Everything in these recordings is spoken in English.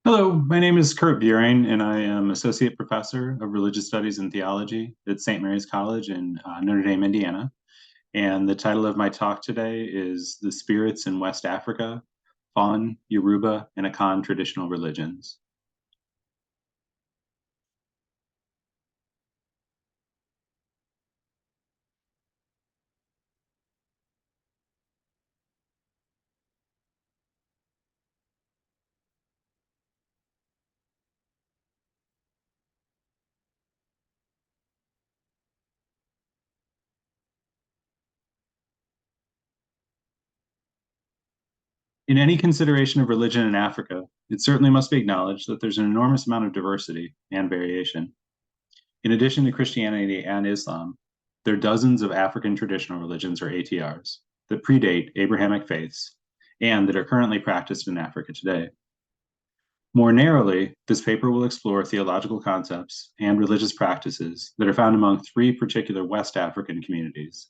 Hello, my name is Kurt Buhring, and I am Associate Professor of Religious Studies and Theology at St. Mary's College in Notre Dame, Indiana. And the title of my talk today is The Spirits in West Africa, Fon, Yoruba, and Akan Traditional Religions. In any consideration of religion in Africa, it certainly must be acknowledged that there's an enormous amount of diversity and variation. In addition to Christianity and Islam, there are dozens of African traditional religions, or ATRs, that predate Abrahamic faiths and that are currently practiced in Africa today. More narrowly, this paper will explore theological concepts and religious practices that are found among three particular West African communities: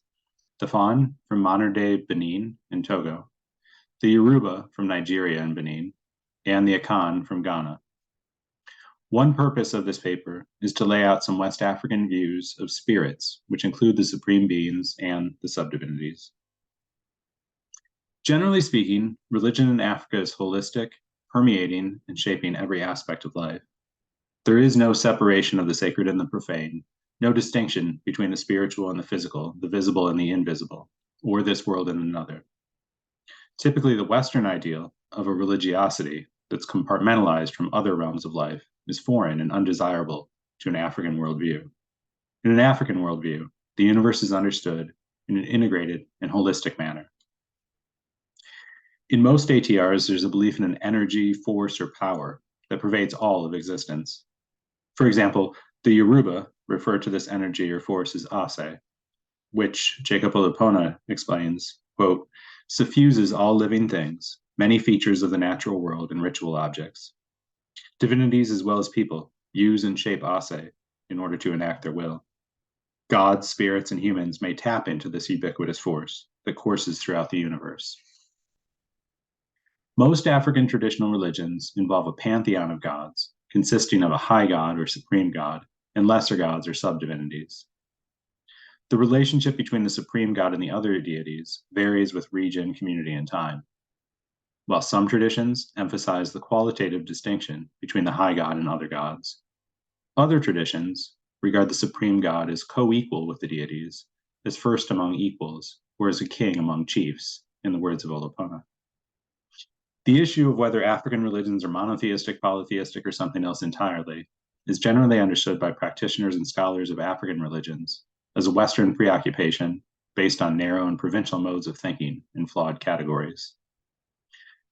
the Fon from modern-day Benin and Togo, the Yoruba from Nigeria and Benin, and the Akan from Ghana. One purpose of this paper is to lay out some West African views of spirits, which include the supreme beings and the subdivinities. Generally speaking, religion in Africa is holistic, permeating, and shaping every aspect of life. There is no separation of the sacred and the profane, no distinction between the spiritual and the physical, the visible and the invisible, or this world and another. Typically, the Western ideal of a religiosity that's compartmentalized from other realms of life is foreign and undesirable to an African worldview. In an African worldview, the universe is understood in an integrated and holistic manner. In most ATRs, there's a belief in an energy, force, or power that pervades all of existence. For example, the Yoruba refer to this energy or force as Ase, which Jacob Olupona explains, quote, suffuses all living things, many features of the natural world and ritual objects. Divinities as well as people use and shape Ase in order to enact their will. Gods, spirits, and humans may tap into this ubiquitous force that courses throughout the universe. Most African traditional religions involve a pantheon of gods, consisting of a high god or supreme god, and lesser gods or subdivinities. The relationship between the supreme god and the other deities varies with region, community, and time. While some traditions emphasize the qualitative distinction between the high god and other gods, other traditions regard the supreme god as co-equal with the deities, as first among equals, or as a king among chiefs, in the words of Olupona. The issue of whether African religions are monotheistic, polytheistic, or something else entirely is generally understood by practitioners and scholars of African religions as a Western preoccupation based on narrow and provincial modes of thinking and flawed categories.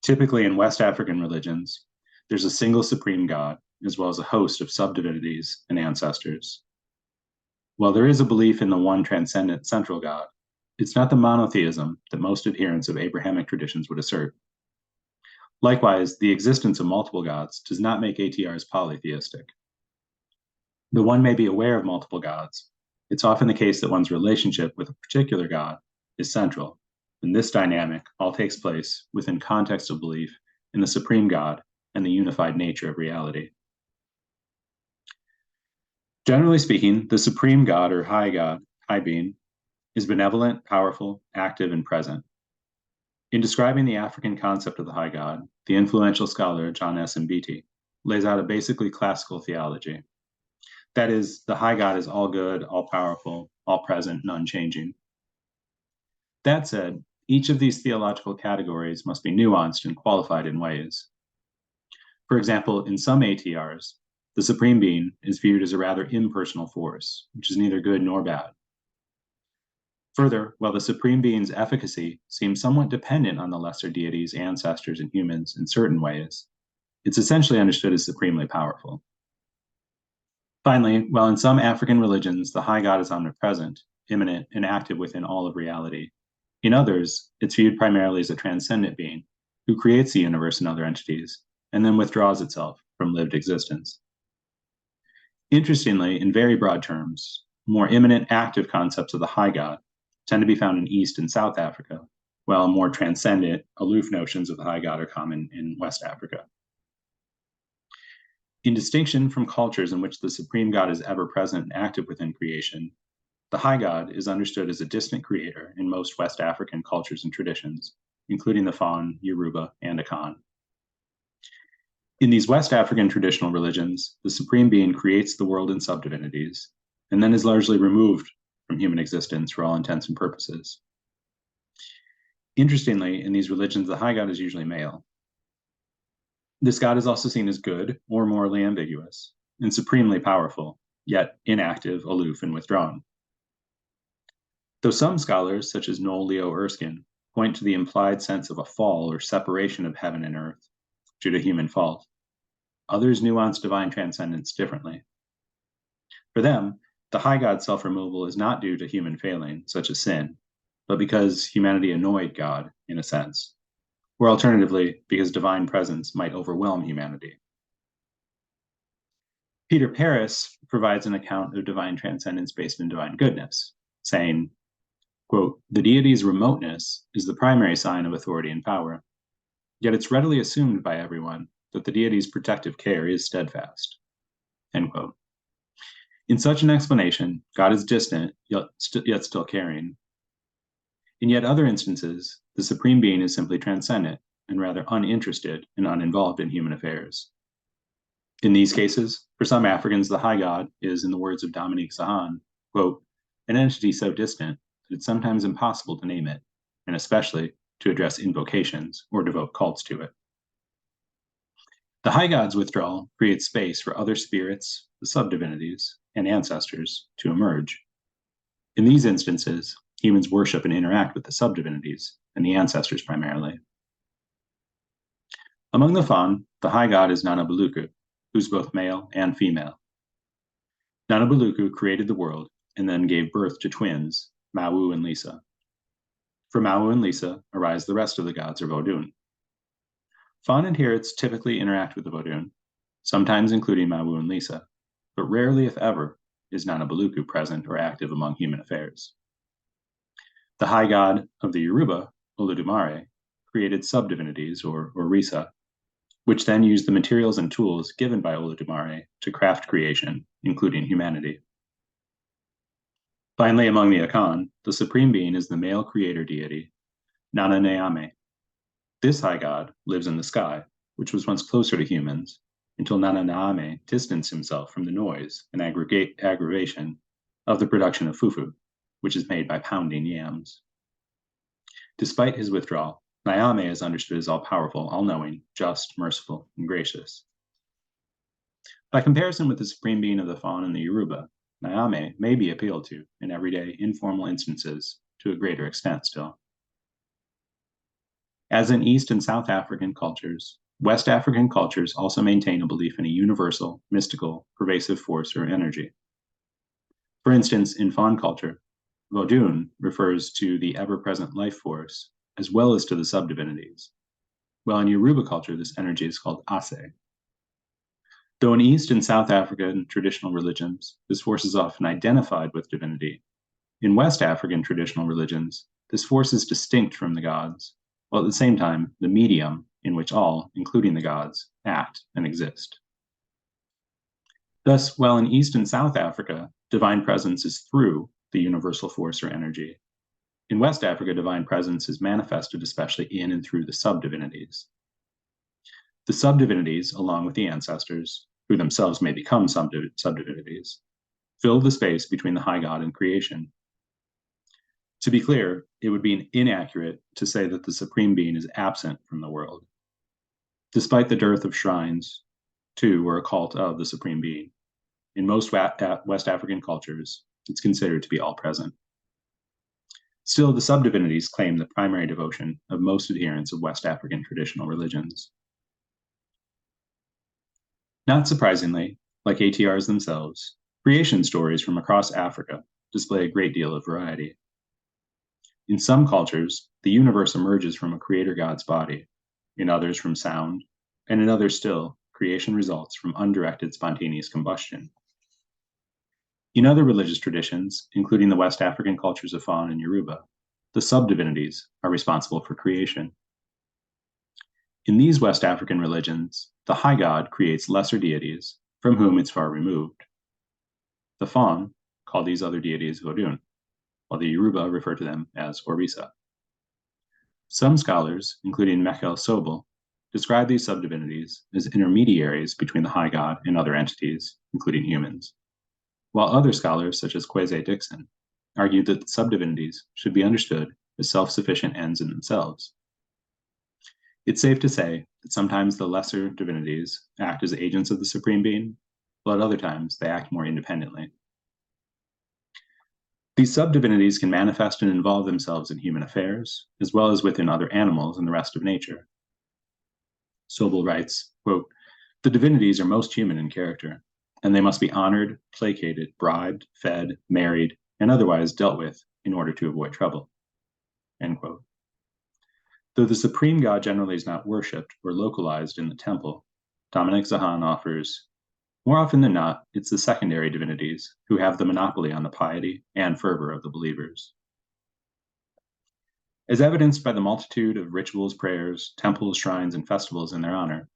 Typically, in West African religions, there's a single supreme god, as well as a host of subdivinities and ancestors. While there is a belief in the one transcendent central god, it's not the monotheism that most adherents of Abrahamic traditions would assert. Likewise, the existence of multiple gods does not make ATRs polytheistic. Though one may be aware of multiple gods, it's often the case that one's relationship with a particular god is central, and this dynamic all takes place within context of belief in the supreme god and the unified nature of reality. Generally speaking, the supreme god or high being, is benevolent, powerful, active, and present. In describing the African concept of the high god, the influential scholar John S. Mbiti lays out a basically classical theology. That is, the high god is all good, all powerful, all present, and unchanging. That said, each of these theological categories must be nuanced and qualified in ways. For example, in some ATRs, the supreme being is viewed as a rather impersonal force, which is neither good nor bad. Further, while the supreme being's efficacy seems somewhat dependent on the lesser deities, ancestors, and humans in certain ways, it's essentially understood as supremely powerful. Finally, while in some African religions the high god is omnipresent, immanent, and active within all of reality, in others, it's viewed primarily as a transcendent being who creates the universe and other entities, and then withdraws itself from lived existence. Interestingly, in very broad terms, more immanent, active concepts of the high god tend to be found in East and South Africa, while more transcendent, aloof notions of the high god are common in West Africa. In distinction from cultures in which the supreme god is ever present and active within creation, the high god is understood as a distant creator in most West African cultures and traditions, including the Fon, Yoruba, and Akan. In these West African traditional religions, the supreme being creates the world and subdivinities, and then is largely removed from human existence for all intents and purposes. Interestingly, in these religions, the high god is usually male. This god is also seen as good or morally ambiguous, and supremely powerful, yet inactive, aloof, and withdrawn. Though some scholars, such as Noel Leo Erskine, point to the implied sense of a fall or separation of heaven and earth due to human fault, others nuance divine transcendence differently. For them, the high god's self-removal is not due to human failing, such as sin, but because humanity annoyed God, in a sense, or alternatively, because divine presence might overwhelm humanity. Peter Paris provides an account of divine transcendence based in divine goodness, saying, quote, "The deity's remoteness is the primary sign of authority and power, yet it's readily assumed by everyone that the deity's protective care is steadfast." End quote. In such an explanation, God is distant, yet still caring. In yet other instances, the supreme being is simply transcendent and rather uninterested and uninvolved in human affairs. In these cases, for some Africans, the high god is, in the words of Dominique Sahan, quote, "an entity so distant that it's sometimes impossible to name it, and especially to address invocations or devote cults to it." The high god's withdrawal creates space for other spirits, the subdivinities, and ancestors to emerge. In these instances, humans worship and interact with the subdivinities and the ancestors primarily. Among the Fon, the high god is Nana-Buluku, who's both male and female. Nana-Buluku created the world and then gave birth to twins, Mawu and Lisa. From Mawu and Lisa arise the rest of the gods or Vodun. Fon adherents typically interact with the Vodun, sometimes including Mawu and Lisa, but rarely, if ever, is Nana-Buluku present or active among human affairs. The high god of the Yoruba, Olodumare, created subdivinities, or Risa, which then used the materials and tools given by Olodumare to craft creation, including humanity. Finally, among the Akan, the supreme being is the male creator deity, Nana Neame. This high god lives in the sky, which was once closer to humans, until Nana Neame distanced himself from the noise and aggravation of the production of fufu, which is made by pounding yams. Despite his withdrawal, Neame is understood as all-powerful, all-knowing, just, merciful, and gracious. By comparison with the supreme being of the Fon and the Yoruba, Neame may be appealed to in everyday, informal instances to a greater extent still. As in East and South African cultures, West African cultures also maintain a belief in a universal, mystical, pervasive force or energy. For instance, in Fon culture, Vodun refers to the ever-present life force as well as to the subdivinities, while in Yoruba culture, this energy is called Ase. Though in East and South African traditional religions, this force is often identified with divinity, in West African traditional religions, this force is distinct from the gods, while at the same time, the medium in which all, including the gods, act and exist. Thus, while in East and South Africa, divine presence is through the universal force or energy, in West Africa, divine presence is manifested especially in and through the subdivinities. The subdivinities, along with the ancestors, who themselves may become subdivinities, fill the space between the high god and creation. To be clear, it would be inaccurate to say that the supreme being is absent from the world. Despite the dearth of shrines to or a cult of the supreme being, in most West African cultures, it's considered to be all present. Still, the subdivinities claim the primary devotion of most adherents of West African traditional religions. Not surprisingly, like ATRs themselves, creation stories from across Africa display a great deal of variety. In some cultures, the universe emerges from a creator god's body, in others from sound, and in others still, creation results from undirected spontaneous combustion. In other religious traditions, including the West African cultures of Fon and Yoruba, the subdivinities are responsible for creation. In these West African religions, the high god creates lesser deities from whom it's far removed. The Fon call these other deities Vodun, while the Yoruba refer to them as Orisa. Some scholars, including Mechel Sobel, describe these subdivinities as intermediaries between the high god and other entities, including humans, while other scholars, such as Kwesi Dixon, argue that the subdivinities should be understood as self-sufficient ends in themselves. It's safe to say that sometimes the lesser divinities act as agents of the supreme being, while at other times they act more independently. These subdivinities can manifest and involve themselves in human affairs, as well as within other animals and the rest of nature. Sobel writes, quote, "The divinities are most human in character, and they must be honored, placated, bribed, fed, married, and otherwise dealt with in order to avoid trouble." End quote. Though the supreme god generally is not worshipped or localized in the temple, Dominic Zahan offers, more often than not, it's the secondary divinities who have the monopoly on the piety and fervor of the believers. As evidenced by the multitude of rituals, prayers, temples, shrines, and festivals in their honor,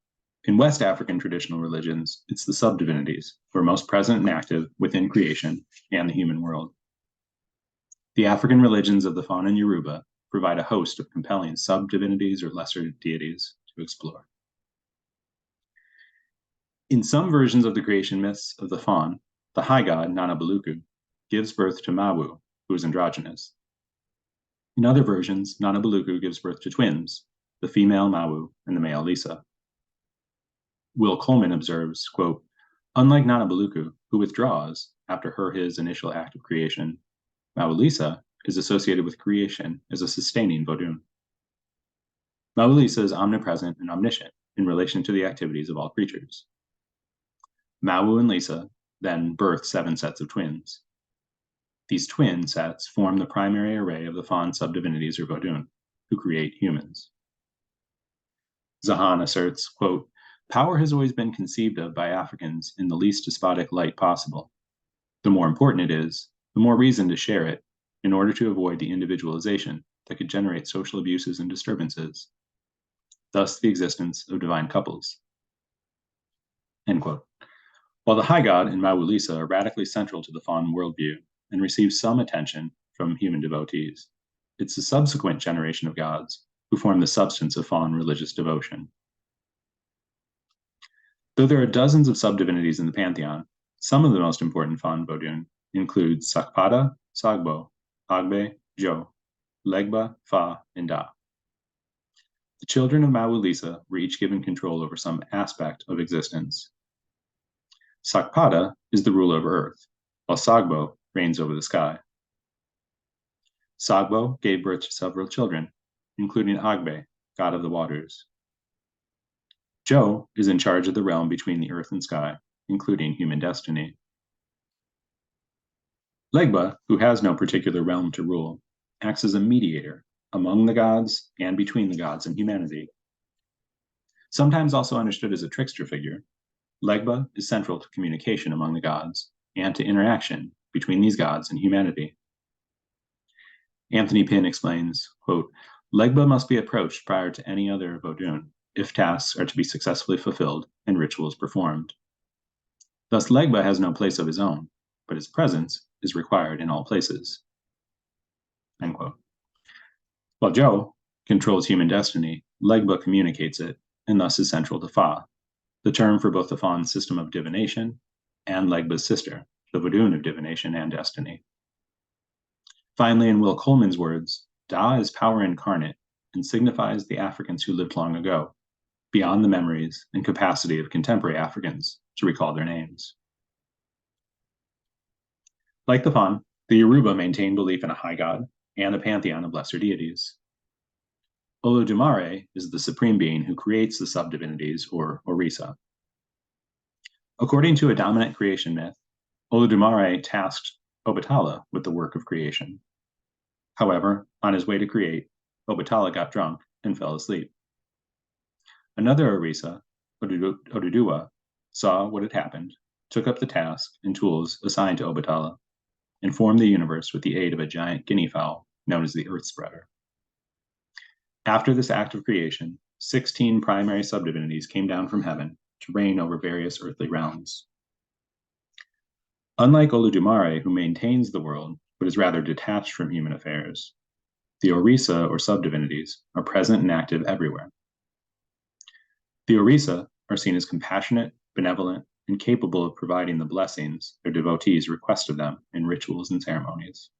in West African traditional religions, it's the subdivinities who are most present and active within creation and the human world. The African religions of the Fon and Yoruba provide a host of compelling subdivinities or lesser deities to explore. In some versions of the creation myths of the Fon, the high god, Nanabaluku, gives birth to Mawu, who is androgynous. In other versions, Nanabaluku gives birth to twins, the female Mawu and the male Lisa. Will Coleman observes, quote, "Unlike Nanabaluku, who withdraws after his initial act of creation, Mawu Lisa is associated with creation as a sustaining Vodun. Mawu Lisa is omnipresent and omniscient in relation to the activities of all creatures. Mawu and Lisa then birth 7 sets of twins. These twin sets form the primary array of the Fon subdivinities or Vodun, who create humans." Zahan asserts, quote, "Power has always been conceived of by Africans in the least despotic light possible. The more important it is, the more reason to share it in order to avoid the individualization that could generate social abuses and disturbances. Thus the existence of divine couples." End quote. While the high god and Mawu Lisa are radically central to the Fon worldview and receive some attention from human devotees, it's the subsequent generation of gods who form the substance of Fon religious devotion. Though there are dozens of subdivinities in the pantheon, some of the most important Fon Vodun include Sakpada, Sagbo, Agbe, Jo, Legba, Fa, and Da. The children of Mawu Lisa were each given control over some aspect of existence. Sakpada is the ruler of earth, while Sagbo reigns over the sky. Sagbo gave birth to several children, including Agbe, god of the waters. Jo is in charge of the realm between the earth and sky, including human destiny. Legba, who has no particular realm to rule, acts as a mediator among the gods and between the gods and humanity. Sometimes also understood as a trickster figure, Legba is central to communication among the gods and to interaction between these gods and humanity. Anthony Pinn explains, quote, "Legba must be approached prior to any other Vodun if tasks are to be successfully fulfilled and rituals performed. Thus, Legba has no place of his own, but his presence is required in all places." End quote. While Jo controls human destiny, Legba communicates it and thus is central to Fa, the term for both the Fon system of divination and Legba's sister, the Vodun of divination and destiny. Finally, in Will Coleman's words, Da is power incarnate and signifies the Africans who lived long ago, beyond the memories and capacity of contemporary Africans to recall their names. Like the Fon, the Yoruba maintain belief in a high god and a pantheon of lesser deities. Olodumare is the supreme being who creates the subdivinities, or Orisa. According to a dominant creation myth, Olodumare tasked Obatala with the work of creation. However, on his way to create, Obatala got drunk and fell asleep. Another Orisa, Oduduwa, saw what had happened, took up the task and tools assigned to Obatala, and formed the universe with the aid of a giant guinea fowl known as the Earth Spreader. After this act of creation, 16 primary subdivinities came down from heaven to reign over various earthly realms. Unlike Olodumare, who maintains the world, but is rather detached from human affairs, the Orisa, or sub-divinities, are present and active everywhere. The Orisa are seen as compassionate, benevolent, and capable of providing the blessings their devotees request of them in rituals and ceremonies.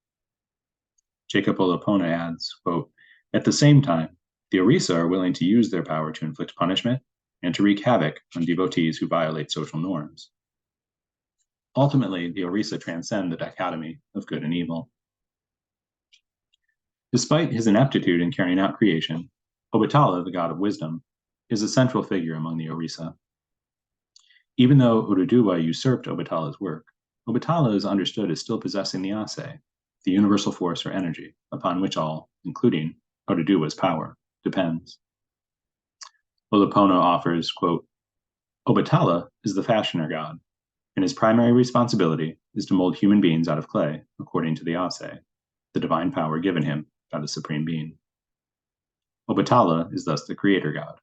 Jacob Olopona adds, quote, "At the same time, the Orisa are willing to use their power to inflict punishment and to wreak havoc on devotees who violate social norms. Ultimately, the Orisa transcend the dichotomy of good and evil." Despite his ineptitude in carrying out creation, Obatala, the god of wisdom, is a central figure among the Orisa. Even though Oduduwa usurped Obatala's work, Obatala is understood as still possessing the Ase, the universal force or energy, upon which all, including Oduduwa's power, depends. Olopona offers, quote, "Obatala is the fashioner god, and his primary responsibility is to mold human beings out of clay according to the Ase, the divine power given him by the Supreme Being. Obatala is thus the creator god.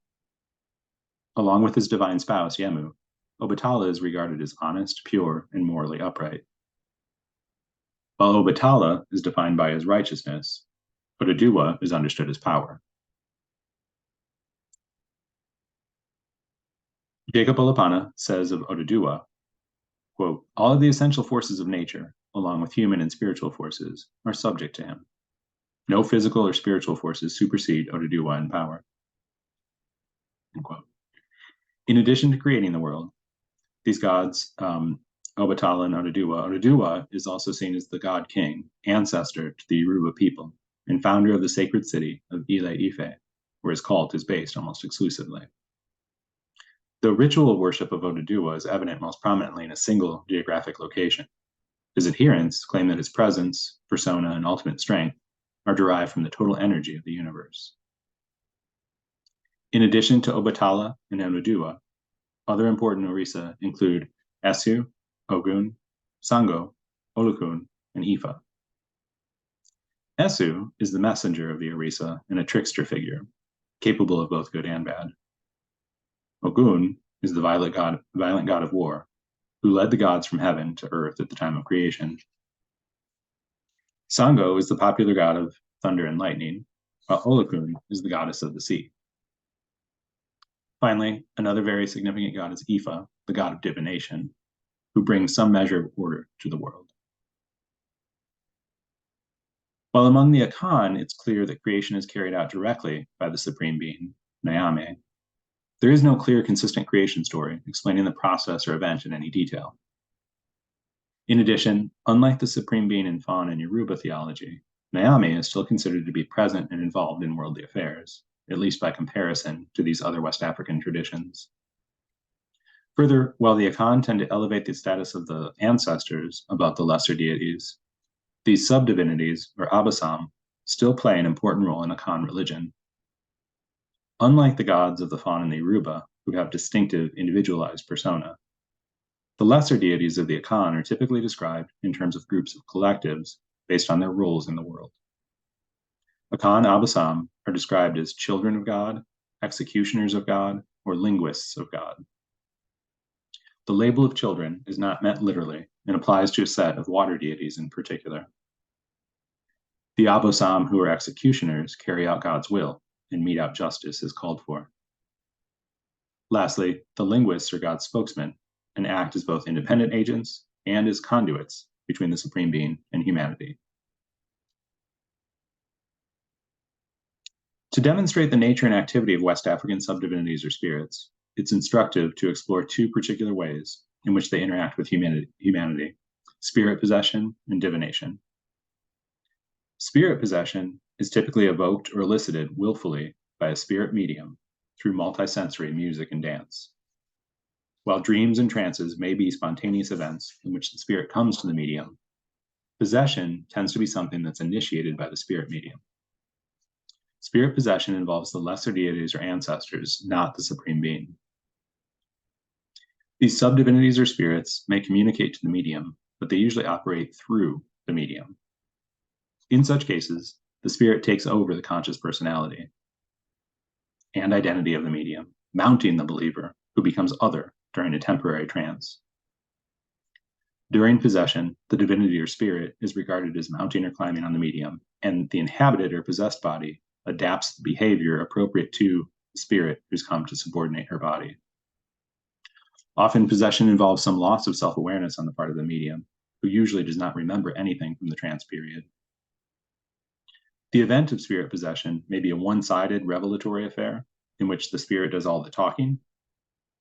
Along with his divine spouse, Yemu, Obatala is regarded as honest, pure, and morally upright. While Obatala is defined by his righteousness, Oduduwa is understood as power. Jacob Olopana says of Oduduwa, quote, "All of the essential forces of nature, along with human and spiritual forces, are subject to him. No physical or spiritual forces supersede Oduduwa in power." End quote. In addition to creating the world, these gods, Obatala and Oduduwa is also seen as the god king, ancestor to the Yoruba people, and founder of the sacred city of Ile-Ife, where his cult is based almost exclusively. The ritual worship of Oduduwa is evident most prominently in a single geographic location. His adherents claim that his presence, persona, and ultimate strength are derived from the total energy of the universe. In addition to Obatala and Oduduwa, other important Orisa include Esu, Ogun, Sango, Olokun, and Ifa. Esu is the messenger of the Orisa and a trickster figure, capable of both good and bad. Ogun is the violent god of war, who led the gods from heaven to earth at the time of creation. Sango is the popular god of thunder and lightning, while Olokun is the goddess of the sea. Finally, another very significant god is Ifa, the god of divination, who brings some measure of order to the world. While among the Akan, it's clear that creation is carried out directly by the Supreme Being, Nyame, there is no clear, consistent creation story explaining the process or event in any detail. In addition, unlike the Supreme Being in Fawn and Yoruba theology, Nyame is still considered to be present and involved in worldly affairs, at least by comparison to these other West African traditions. Further, while the Akan tend to elevate the status of the ancestors above the lesser deities, these sub-divinities, or Abasam, still play an important role in Akan religion. Unlike the gods of the Fawn and the Yoruba, who have distinctive, individualized persona, the lesser deities of the Akan are typically described in terms of groups of collectives based on their roles in the world. Akan Abasam are described as children of God, executioners of God, or linguists of God. The label of children is not meant literally and applies to a set of water deities in particular. The Abosam, who are executioners, carry out God's will and mete out justice as called for. Lastly, the linguists are God's spokesmen and act as both independent agents and as conduits between the Supreme Being and humanity. To demonstrate the nature and activity of West African sub-divinities or spirits, it's instructive to explore two particular ways in which they interact with humanity: spirit possession and divination. Spirit possession is typically evoked or elicited willfully by a spirit medium through multisensory music and dance. While dreams and trances may be spontaneous events in which the spirit comes to the medium, possession tends to be something that's initiated by the spirit medium. Spirit possession involves the lesser deities or ancestors, not the Supreme Being. These sub-divinities or spirits may communicate to the medium, but they usually operate through the medium. In such cases, the spirit takes over the conscious personality and identity of the medium, mounting the believer, who becomes other during a temporary trance. During possession, the divinity or spirit is regarded as mounting or climbing on the medium, and the inhabited or possessed body adapts the behavior appropriate to the spirit who's come to subordinate her body. Often, possession involves some loss of self-awareness on the part of the medium, who usually does not remember anything from the trance period. The event of spirit possession may be a one-sided revelatory affair, in which the spirit does all the talking,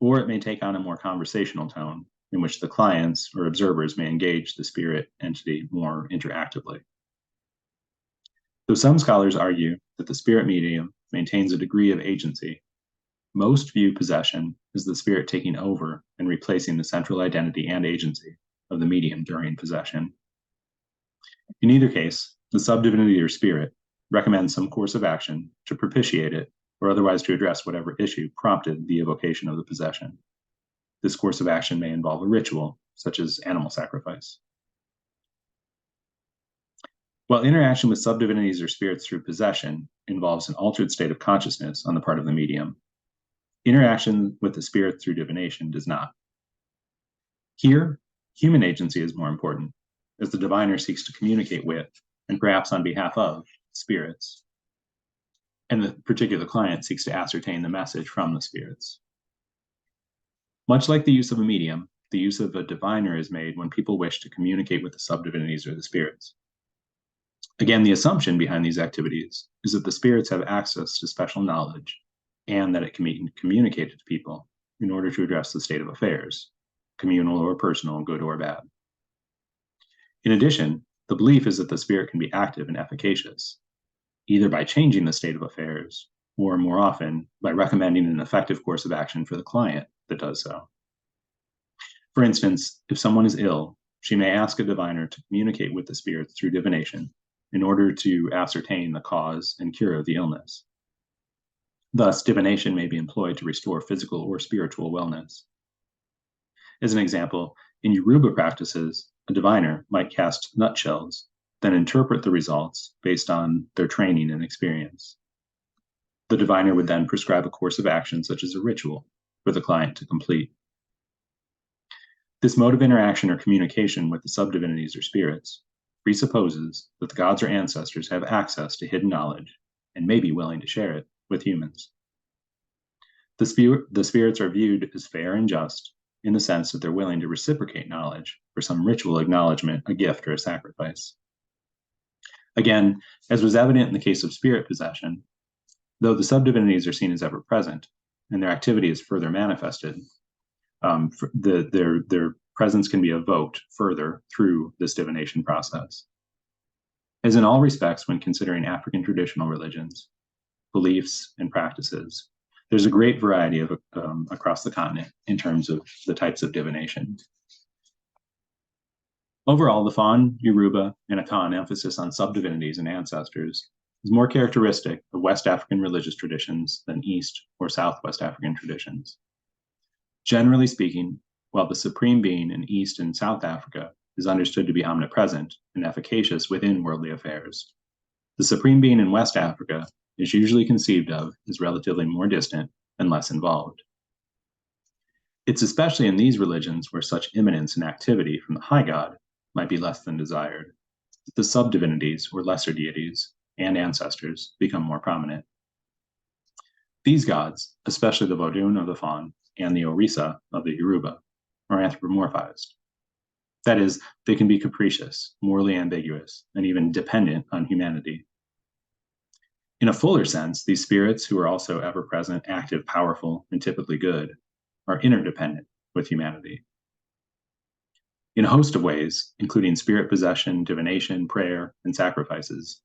or it may take on a more conversational tone, in which the clients or observers may engage the spirit entity more interactively. Though some scholars argue that the spirit medium maintains a degree of agency, most view possession as the spirit taking over and replacing the central identity and agency of the medium during possession. In either case, the subdivinity or spirit recommends some course of action to propitiate it or otherwise to address whatever issue prompted the evocation of the possession. This course of action may involve a ritual, such as animal sacrifice. While interaction with subdivinities or spirits through possession involves an altered state of consciousness on the part of the medium, interaction with the spirit through divination does not. Here, human agency is more important, as the diviner seeks to communicate with, and perhaps on behalf of, spirits, and the particular client seeks to ascertain the message from the spirits. Much like the use of a medium, the use of a diviner is made when people wish to communicate with the subdivinities or the spirits. Again, the assumption behind these activities is that the spirits have access to special knowledge and that it can be communicated to people in order to address the state of affairs, communal or personal, good or bad. In addition, the belief is that the spirit can be active and efficacious, either by changing the state of affairs or, more often, by recommending an effective course of action for the client that does so. For instance, if someone is ill, she may ask a diviner to communicate with the spirits through divination in order to ascertain the cause and cure of the illness. Thus, divination may be employed to restore physical or spiritual wellness. As an example, in Yoruba practices, a diviner might cast nutshells, then interpret the results based on their training and experience. The diviner would then prescribe a course of action, such as a ritual, for the client to complete. This mode of interaction or communication with the subdivinities or spirits presupposes that the gods or ancestors have access to hidden knowledge and may be willing to share it with humans. The spirits are viewed as fair and just in the sense that they're willing to reciprocate knowledge for some ritual acknowledgement, a gift, or a sacrifice. Again, as was evident in the case of spirit possession, though the subdivinities are seen as ever present and their activity is further manifested, their presence can be evoked further through this divination process. As in all respects when considering African traditional religions, beliefs, and practices, there's a great variety of across the continent in terms of the types of divination. Overall, the Fon, Yoruba, and Akan emphasis on subdivinities and ancestors is more characteristic of West African religious traditions than East or Southwest African traditions. Generally speaking, while the supreme being in East and South Africa is understood to be omnipresent and efficacious within worldly affairs, the supreme being in West Africa is usually conceived of as relatively more distant and less involved. It's especially in these religions where such immanence and activity from the high god might be less than desired, that the subdivinities or lesser deities and ancestors become more prominent. These gods, especially the Vodun of the Fon and the Orisa of the Yoruba, are anthropomorphized. That is, they can be capricious, morally ambiguous, and even dependent on humanity. In a fuller sense, these spirits, who are also ever-present, active, powerful, and typically good, are interdependent with humanity. In a host of ways, including spirit possession, divination, prayer, and sacrifices,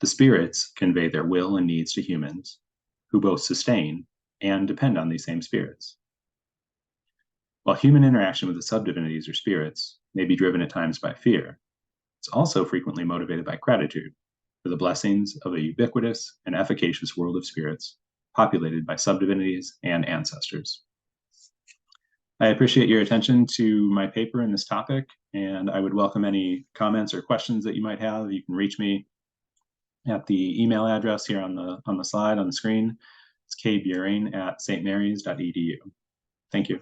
the spirits convey their will and needs to humans, who both sustain and depend on these same spirits. While human interaction with the subdivinities or spirits may be driven at times by fear, it's also frequently motivated by gratitude for the blessings of a ubiquitous and efficacious world of spirits populated by subdivinities and ancestors. I appreciate your attention to my paper in this topic, and I would welcome any comments or questions that you might have. You can reach me at the email address here on the slide on the screen. It's kbuhring@stmarys.edu. Thank you.